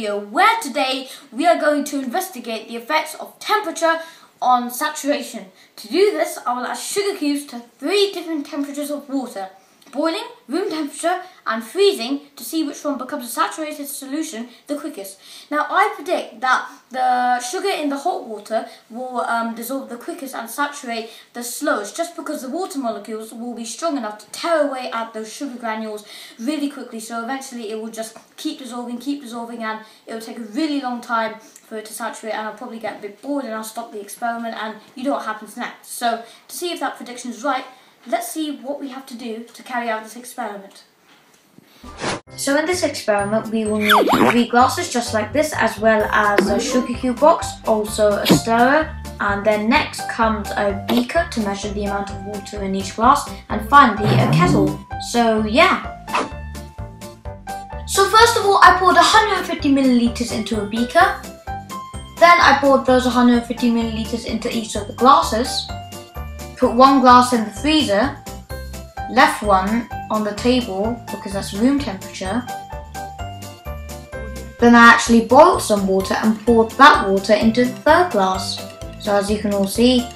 video where today we are going to investigate the effects of temperature on saturation. To do this, I will add sugar cubes to 3 different temperatures of water: boiling, room temperature and freezing, to see which one becomes a saturated solution the quickest. Now I predict that the sugar in the hot water will dissolve the quickest and saturate the slowest, just because the water molecules will be strong enough to tear away at those sugar granules really quickly. So eventually it will just keep dissolving and it will take a really long time for it to saturate, and I'll probably get a bit bored and I'll stop the experiment, and you know what happens next. So to see if that prediction is right, let's see what we have to do to carry out this experiment. So in this experiment we will need 3 glasses just like this, as well as a sugar cube box, also a stirrer, and then next comes a beaker to measure the amount of water in each glass, and finally a kettle. So yeah. So first of all, I poured 150 milliliters into a beaker. Then I poured those 150 milliliters into each of the glasses. Put 1 glass in the freezer, left one on the table because that's room temperature. Then I actually boiled some water and poured that water into the 3rd glass. So as you can all see,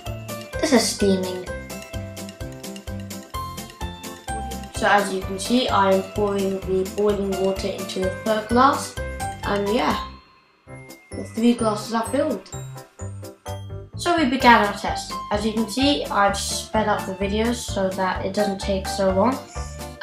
this is steaming. So as you can see, I am pouring the boiling water into the 3rd glass, and yeah, the 3 glasses are filled. So we began our test. As you can see, I've sped up the videos so that it doesn't take so long.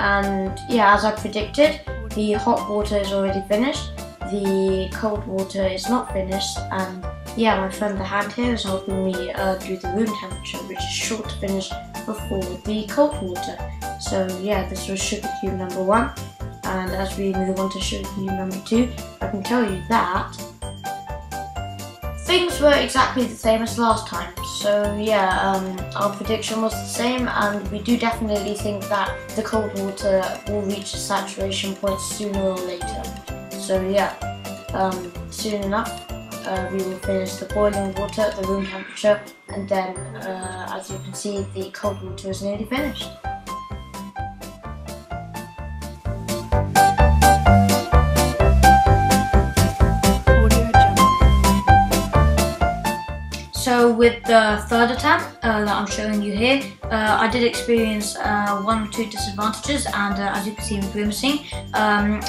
And yeah, as I predicted, the hot water is already finished, the cold water is not finished, and yeah, my friend the hand here is helping me do the room temperature, which is sure to finish before the cold water. So yeah, this was sugar cube number 1, and as we move on to sugar cube number 2, I can tell you that things were exactly the same as last time. So yeah, our prediction was the same, and we do definitely think that the cold water will reach a saturation point sooner or later. So yeah, soon enough we will finish the boiling water at the room temperature, and then as you can see, the cold water is nearly finished. So with the 3rd attempt that I'm showing you here, I did experience 1 or 2 disadvantages, and as you can see, I'm grimacing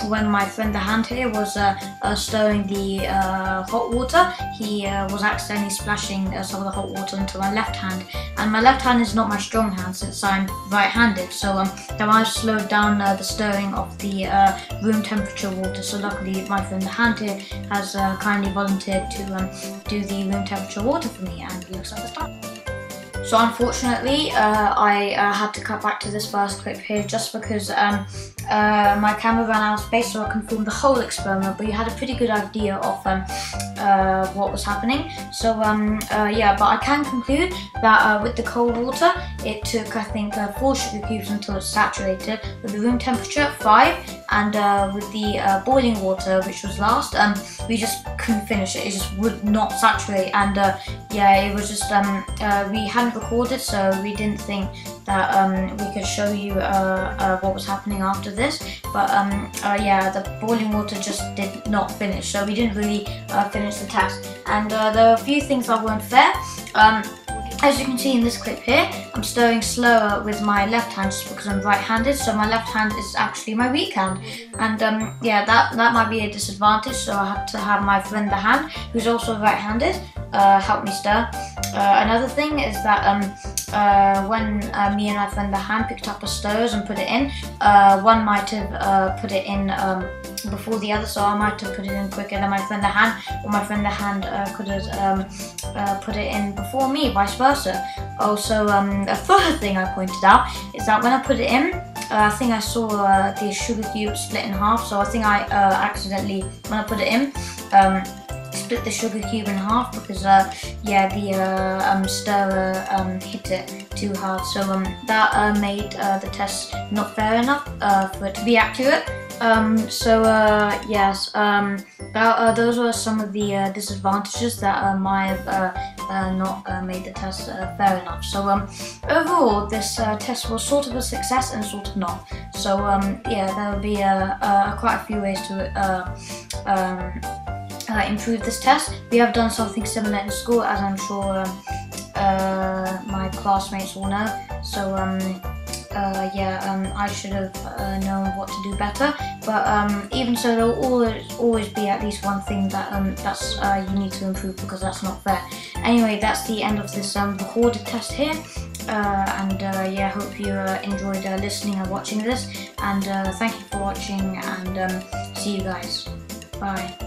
when my friend the hand here was stirring the hot water. He was accidentally splashing some of the hot water into my left hand, and my left hand is not my strong hand since I'm right-handed, so that might have slowed down the stirring of the room temperature water. So luckily my friend the hand here has kindly volunteered to do the room temperature water for me, and he looks like a star. So unfortunately, I had to cut back to this first clip here just because my camera ran out of space, so I couldn't film the whole experiment, but you had a pretty good idea of what was happening. So yeah, but I can conclude that with the cold water, it took I think 4 sugar cubes until it's saturated, with the room temperature 5, and with the boiling water, which was last, we just couldn't finish it. It just would not saturate, and yeah, it was just we hadn't recorded, so we didn't think that we could show you what was happening after this. But yeah, the boiling water just did not finish, so we didn't really finish the test. And there are a few things that weren't fair. As you can see in this clip here, I'm stirring slower with my left hand just because I'm right-handed, so my left hand is actually my weak hand, and yeah, that might be a disadvantage, so I had to have my friend the hand, who's also right-handed, help me stir. Another thing is that when me and my friend the hand picked up the stirrers and put it in, one might have put it in before the other, so I might have put it in quicker than my friend the hand, or my friend the hand could have put it in before me, vice versa. Also, a 3rd thing I pointed out is that when I put it in, I think I saw the sugar cube split in half, so I think I accidentally, when I put it in, split the sugar cube in half because yeah, the stirrer hit it too hard, so that made the test not fair enough for it to be accurate. So yes, those were some of the disadvantages that might have not made the test fair enough. So overall, this test was sort of a success and sort of not. So yeah, there will be quite a few ways to improve this test. We have done something similar in school, as I'm sure my classmates will know. So I should have known what to do better. But even so, there will always be at least one thing that you need to improve, because that's not fair. Anyway, that's the end of this recorded test here. Yeah, hope you enjoyed listening and watching this. And thank you for watching, and see you guys. Bye.